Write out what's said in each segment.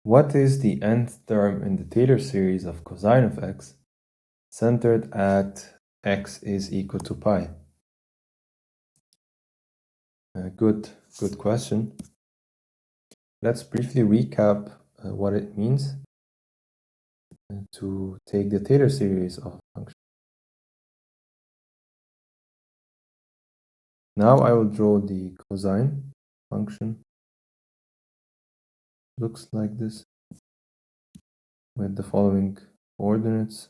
What is the nth term in the Taylor series of cosine of x centered at x is equal to pi? Good question. Let's briefly recap what it means to take the Taylor series of functions. Now I will draw the cosine function. Looks like this with the following coordinates.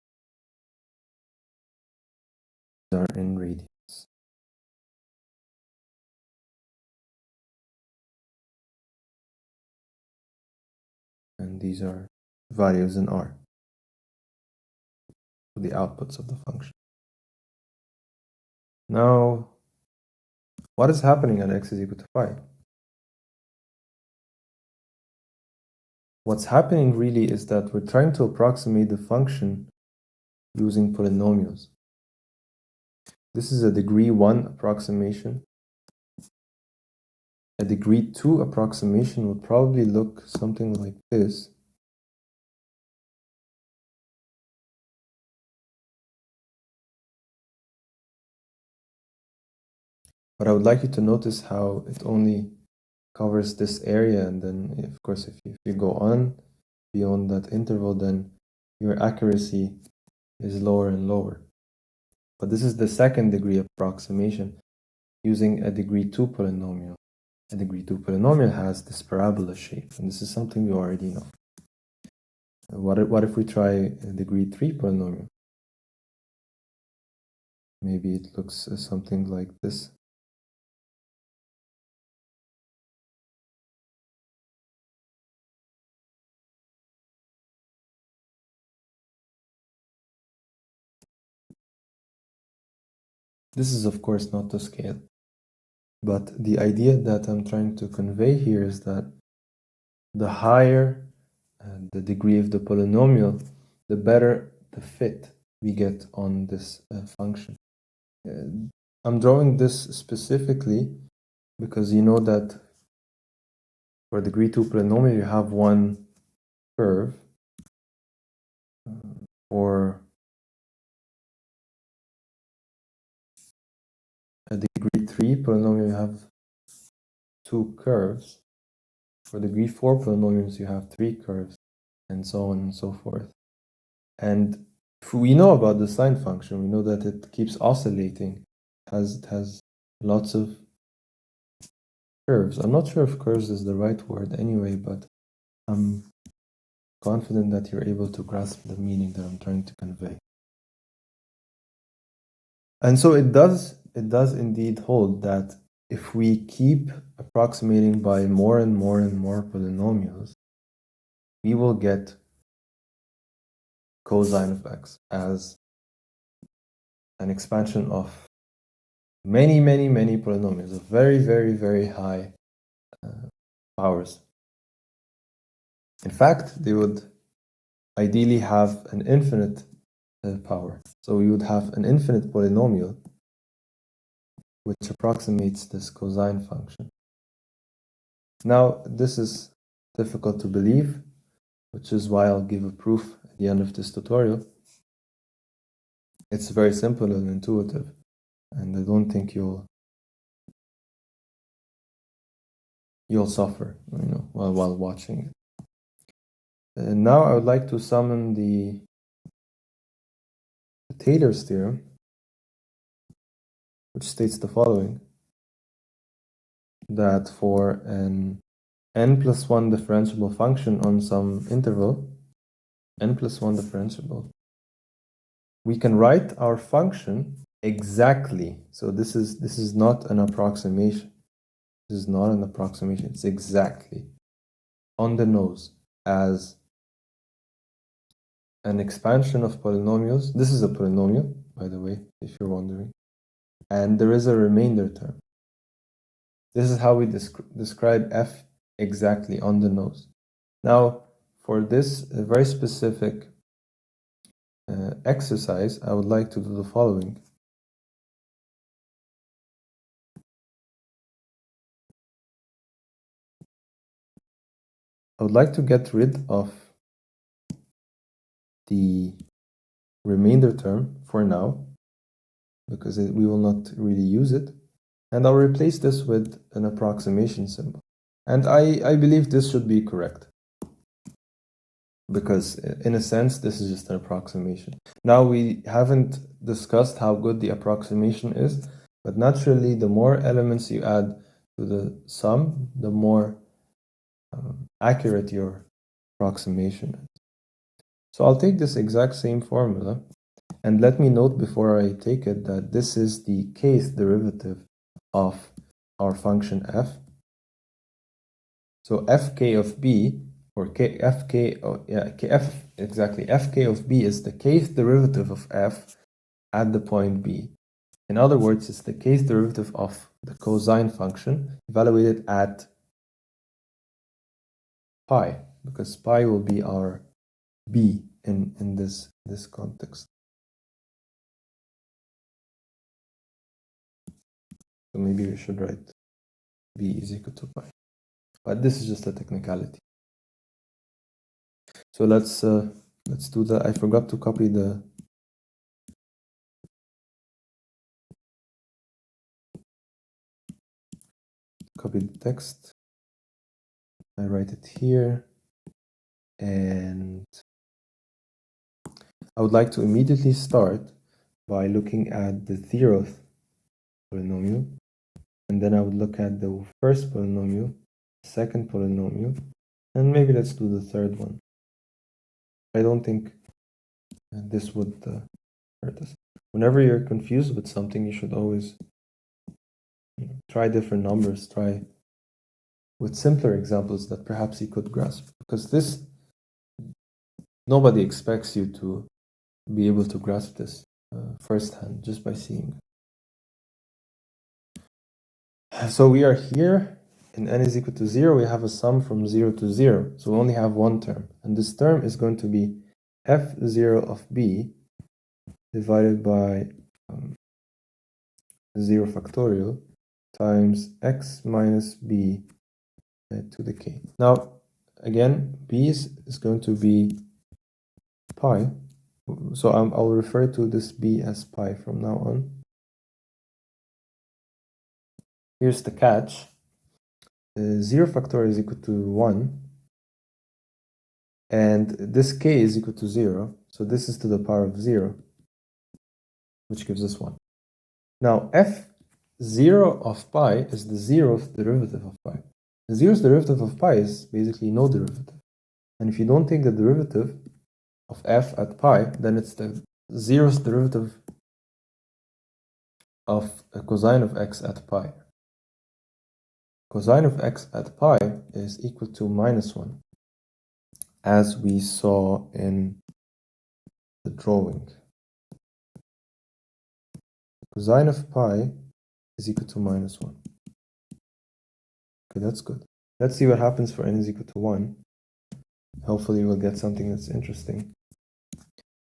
These are in radians. And these are values in r, the outputs of the function. Now, what is happening at x is equal to pi? What's happening really is that we're trying to approximate the function using polynomials. This is a degree 1 approximation. A degree 2 approximation would probably look something like this. But I would like you to notice how it only covers this area, and then of course if you go on beyond that interval, then your accuracy is lower and lower. But this is the second degree approximation using a degree 2 polynomial. A degree 2 polynomial has this parabola shape, and this is something we already know. What if we try a degree 3 polynomial? Maybe it looks something like this. This is of course not to scale, but the idea that I'm trying to convey here is that the higher the degree of the polynomial, the better the fit we get on this function. I'm drawing this specifically because you know that for degree 2 polynomial you have one curve. For a degree 3 polynomial you have two curves. For degree 4 polynomials you have three curves, and so on and so forth. And we know about the sine function. We know that it keeps oscillating. It has lots of curves. I'm not sure if curves is the right word anyway, but I'm confident that you're able to grasp the meaning that I'm trying to convey. And so it does indeed hold that if we keep approximating by more and more and more polynomials, we will get cosine of x as an expansion of many polynomials of very, very, very high powers. In fact, they would ideally have an infinite power. So we would have an infinite polynomial which approximates this cosine function. Now, this is difficult to believe, which is why I'll give a proof at the end of this tutorial. It's very simple and intuitive, and I don't think you'll suffer, while watching it. And now I would like to summon the Taylor's theorem, which states the following: that for an n+1 differentiable function on some interval, n+1 differentiable, we can write our function exactly. So this is not an approximation. This is not an approximation. It's exactly on the nose as an expansion of polynomials. This is a polynomial, by the way, if you're wondering. And there is a remainder term. This is how we describe f exactly on the nose. Now, for this very specific exercise, I would like to do the following. I would like to get rid of the remainder term for now, because we will not really use it. And I'll replace this with an approximation symbol. And I believe this should be correct, because in a sense, this is just an approximation. Now, we haven't discussed how good the approximation is, but naturally, the more elements you add to the sum, the more accurate your approximation is. So I'll take this exact same formula, and let me note before I take it that this is the kth derivative of our function f. So fk of b, or fk, fk of b is the kth derivative of f at the point b. In other words, it's the kth derivative of the cosine function evaluated at pi, because pi will be our b in this context. So maybe we should write b is equal to pi. But this is just a technicality. So let's do that. I forgot to copy the text. I write it here, and I would like to immediately start by looking at the zeroth polynomial, and then I would look at the first polynomial, second polynomial, and maybe let's do the third one. I don't think this would hurt us. Whenever you're confused with something, you should always try different numbers, try with simpler examples that perhaps you could grasp, because this, nobody expects you to be able to grasp this firsthand just by seeing. So we are here in n is equal to 0. We have a sum from 0 to 0, so we only have one term, and this term is going to be f0 of b divided by 0 factorial times x minus b to the k. Now, again, b is going to be pi, so I'll refer to this b as pi from now on. Here's the catch. 0 factorial is equal to 1, and this k is equal to 0, so this is to the power of 0, which gives us 1. Now, f0 of pi is the 0th derivative of pi. The 0th derivative of pi is basically no derivative. And if you don't take the derivative of f at pi, then it's the 0th derivative of a cosine of x at pi. Cosine of x at pi is equal to minus 1, as we saw in the drawing. Cosine of pi is equal to minus 1. Okay, that's good. Let's see what happens for n is equal to 1. Hopefully we'll get something that's interesting.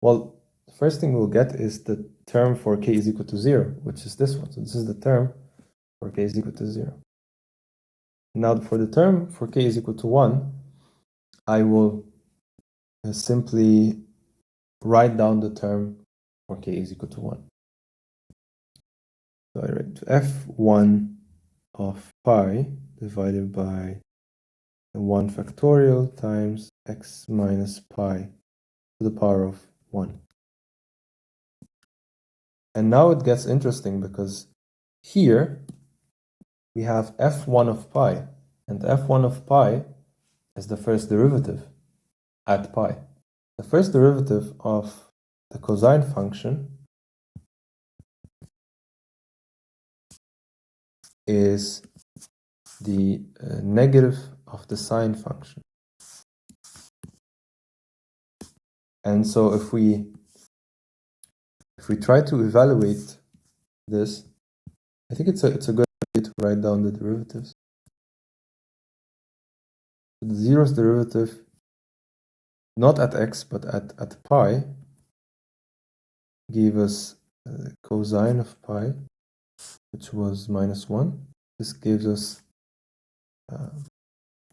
Well, the first thing we'll get is the term for k is equal to 0, which is this one. So this is the term for k is equal to 0. Now for the term for k is equal to 1, I will simply write down the term for k is equal to 1. So I write f1 of pi divided by 1 factorial times x minus pi to the power of 1. And now it gets interesting, because here we have f1 of pi, and f1 of pi is the first derivative at pi. The first derivative of the cosine function is the negative of the sine function. And so if we try to evaluate this, I think it's a good idea to write down the derivatives. The 0th derivative, not at x, but at pi, gave us cosine of pi, which was minus 1. This gives us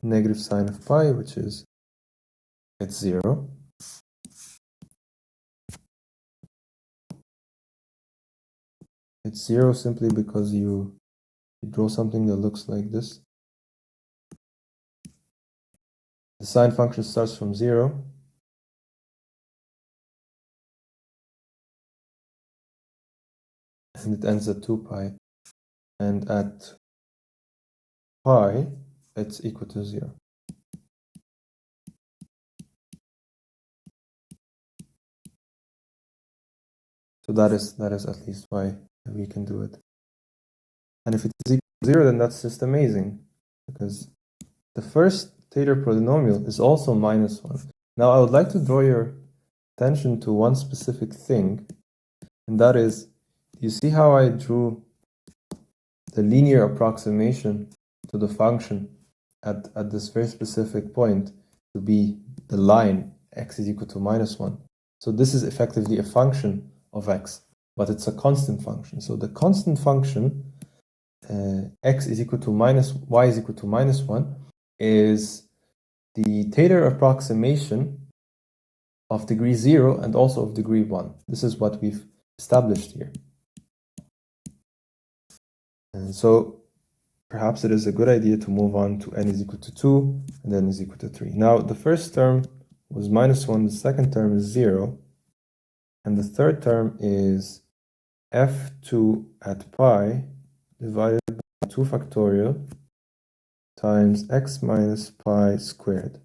negative sine of pi, which is it's 0. It's 0 simply because you draw something that looks like this. The sine function starts from 0. And it ends at 2 pi. And at pi, it's equal to 0. So that is at least why we can do it. And if it is equal to 0, then that's just amazing, because the first Taylor polynomial is also minus 1. Now I would like to draw your attention to one specific thing, and that is, you see how I drew the linear approximation to the function at this very specific point to be the line x is equal to minus 1. So this is effectively a function of x, but it's a constant function. So the constant function x is equal to minus y is equal to minus 1 is the Taylor approximation of degree 0 and also of degree 1. This is what we've established here. And so perhaps it is a good idea to move on to n is equal to 2 and n is equal to 3. Now the first term was minus 1, the second term is 0, and the third term is f2 at pi divided by 2 factorial times x minus pi squared.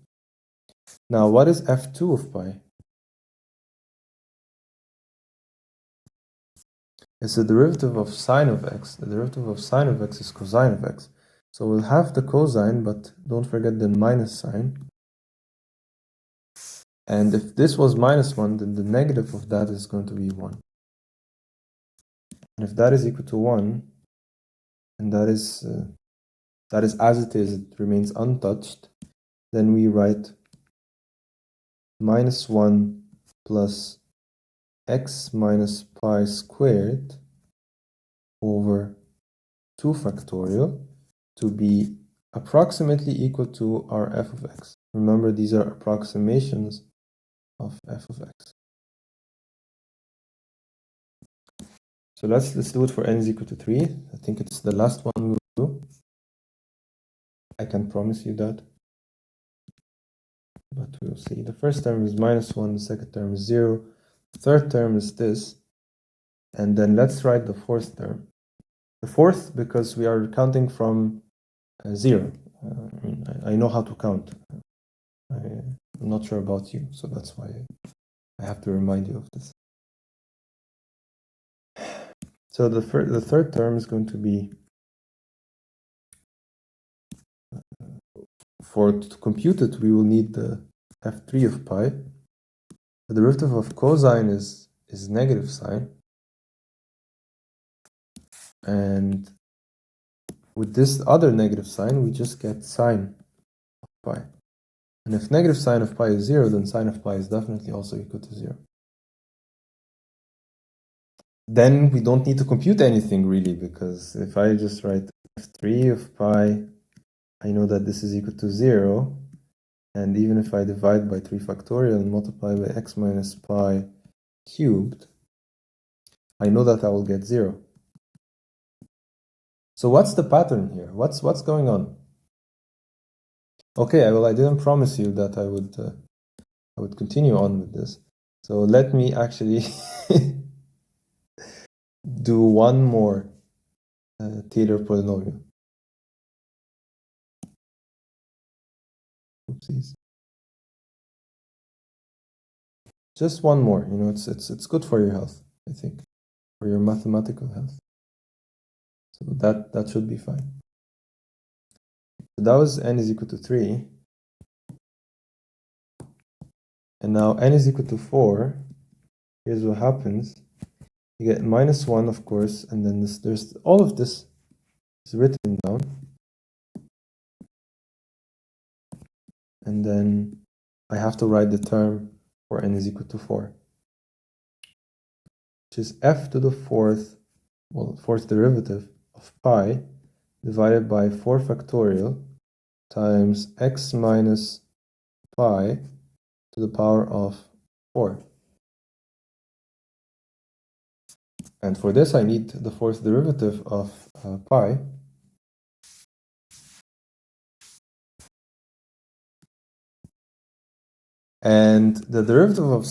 Now what is f2 of pi? It's the derivative of sine of x. The derivative of sine of x is cosine of x. So we'll have the cosine, but don't forget the minus sign. And if this was minus 1, then the negative of that is going to be 1. And if that is equal to 1, and that is as it is, it remains untouched, then we write minus 1 plus x minus pi squared over 2 factorial to be approximately equal to our f of x. Remember, these are approximations of f of x. So let's do it for n is equal to 3. I think it's the last one we'll do. I can promise you that. But we'll see. The first term is minus 1, the second term is 0, the third term is this, and then let's write the fourth term. The fourth, because we are counting from 0. I know how to count. I'm not sure about you, so that's why I have to remind you of this. So the third term is going to be, to compute it, we will need the f3 of pi. The derivative of cosine is negative sine. And with this other negative sign, we just get sine of pi. And if negative sine of pi is 0, then sine of pi is definitely also equal to 0. Then we don't need to compute anything really, because if I just write f3 of pi, I know that this is equal to 0. And even if I divide by 3 factorial and multiply by x minus pi cubed, I know that I will get 0. So what's the pattern here? What's going on? Okay, well, I didn't promise you that I would continue on with this. So let me actually do one more Taylor polynomial. Oopsies. Just one more. You know, it's good for your health, I think, for your mathematical health. So that should be fine. So that was n is equal to 3. And now n is equal to 4. Here's what happens. You get minus 1, of course, and then there's all of this is written down. And then I have to write the term for n is equal to 4, which is f to the fourth derivative of pi divided by 4 factorial times x minus pi to the power of 4. And for this, I need the fourth derivative of pi. And the derivative of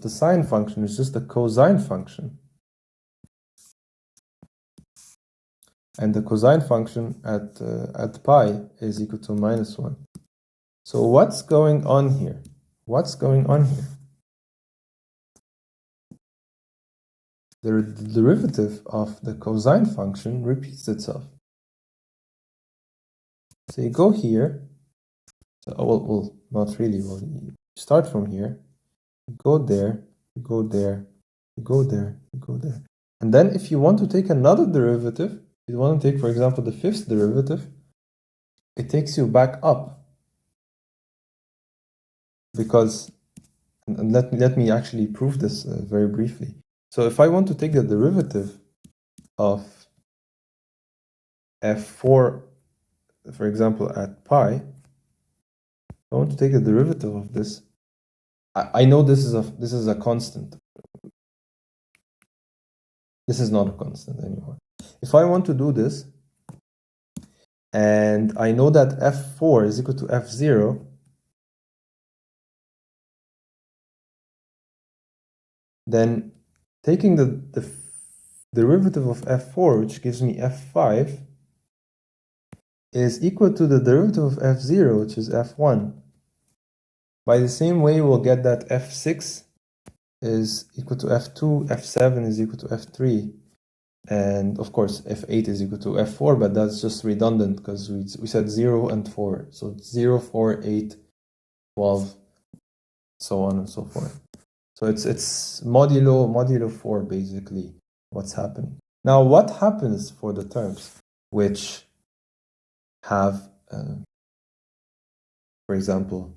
the sine function is just the cosine function. And the cosine function at pi is equal to minus 1. So what's going on here? What's going on here? The derivative of the cosine function repeats itself. So you go here. So, well, not really. Well, you start from here. You go there. You go there. You go there. You go there. And then if you want to take another derivative, if you want to take, for example, the fifth derivative, it takes you back up. Because, and let me actually prove this very briefly. So if I want to take the derivative of f4, for example, at pi, I want to take the derivative of this. I know this is a constant. This is not a constant anymore. If I want to do this, and I know that f4 is equal to f0, then taking the derivative of f4, which gives me f5, is equal to the derivative of f0, which is f1. By the same way, we'll get that f6 is equal to f2, f7 is equal to f3, and of course f8 is equal to f4, but that's just redundant because we said 0 and 4. So 0, 4, 8, 12, so on and so forth. So it's modulo 4 basically what's happening. Now what happens for the terms which have, for example,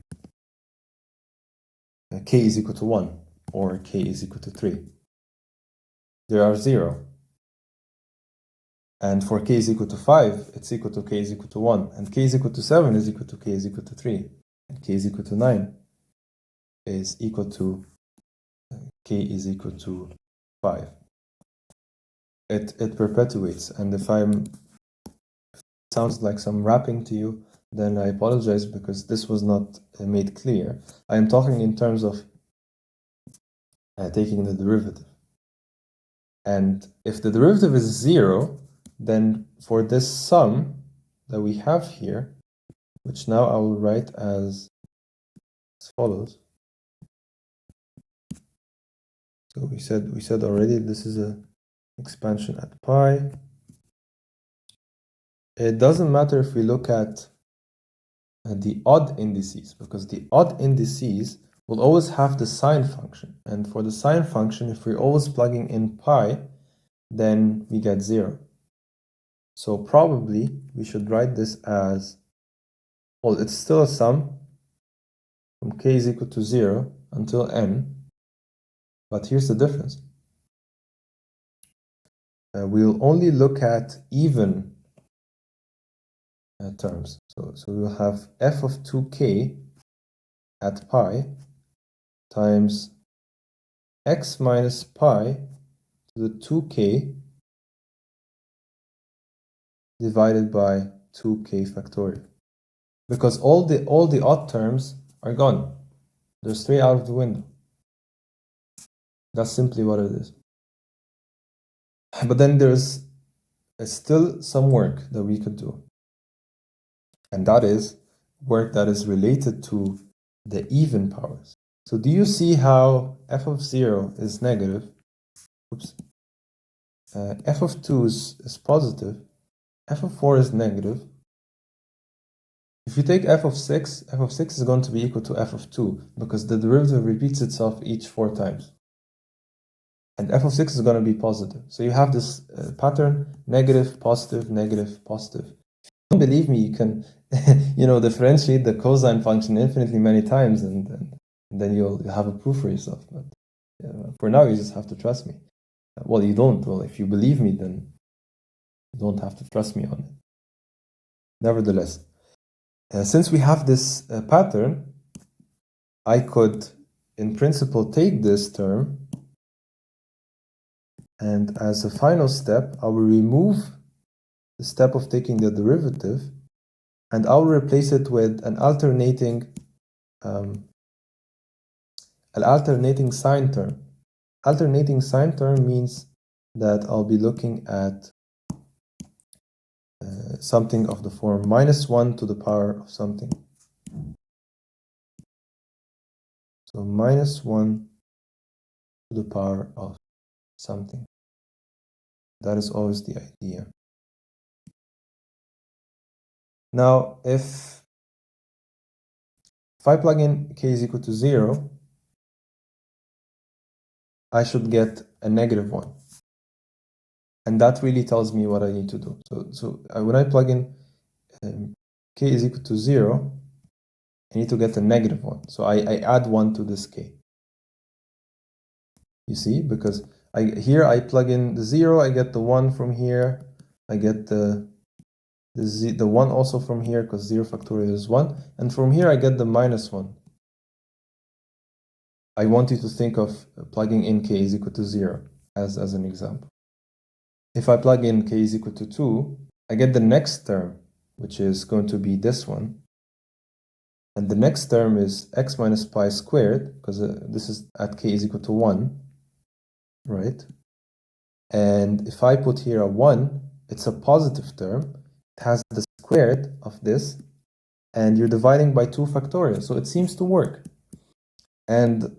k is equal to 1 or k is equal to 3? They are 0. And for k is equal to 5, it's equal to k is equal to 1. And k is equal to 7 is equal to k is equal to 3. And k is equal to 9 is equal to k is equal to 5. It perpetuates. And if it sounds like some rapping to you, then I apologize because this was not made clear. I am talking in terms of taking the derivative. And if the derivative is 0, then for this sum that we have here, which now I will write as follows. So we said already this is an expansion at pi. It doesn't matter if we look at the odd indices, because the odd indices will always have the sine function. And for the sine function, if we're always plugging in pi, then we get 0. So probably we should write this as, well, it's still a sum from k is equal to 0 until n. But here's the difference. We'll only look at even terms. So we'll have f of 2k at pi times x minus pi to the 2k divided by 2k factorial. Because all the odd terms are gone. They're straight out of the window. That's simply what it is. But then there's still some work that we could do. And that is work that is related to the even powers. So do you see how f of 0 is negative? Oops. F of 2 is positive. F of 4 is negative. If you take f of 6 is going to be equal to f of 2 because the derivative repeats itself each 4 times. And f of 6 is going to be positive. So you have this pattern, negative, positive, negative, positive. If you don't believe me, you can differentiate the cosine function infinitely many times and then you'll have a proof for yourself. But for now, you just have to trust me. Well, you don't. Well, if you believe me, then you don't have to trust me on it. Nevertheless, Since we have this pattern, I could, in principle, take this term, and as a final step, I will remove the step of taking the derivative, and I'll replace it with an alternating sign term. Alternating sign term means that I'll be looking at something of the form -1 to the power of something. So -1 to the power of something. That is always the idea. Now, if I plug in k is equal to 0, I should get a -1. And that really tells me what I need to do. So when I plug in k is equal to 0, I need to get a -1. So I add 1 to this k. You see, because here I plug in the 0, I get the 1 from here, I get the 1 also from here, because 0 factorial is 1, and from here I get the -1. I want you to think of plugging in k is equal to 0 as an example. If I plug in k is equal to 2, I get the next term, which is going to be this one. And the next term is x minus pi squared, because this is at k is equal to 1, right? And if I put here a 1, it's a positive term. It has the squared of this, and you're dividing by 2 factorial, so it seems to work. And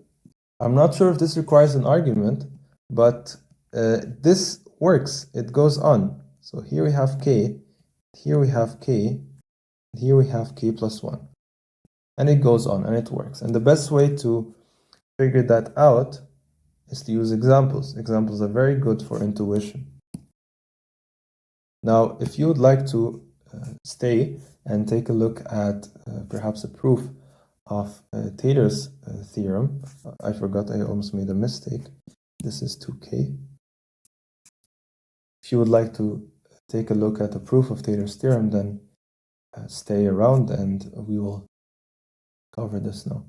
I'm not sure if this requires an argument, but this works. It goes on. So here we have k, here we have k, here we have k plus 1. And it goes on, and it works. And the best way to figure that out is to use examples. Examples are very good for intuition. Now, if you would like to stay and take a look at perhaps a proof of Taylor's theorem, I forgot, I almost made a mistake. This is 2k. If you would like to take a look at the proof of Taylor's theorem, then stay around and we will cover this now.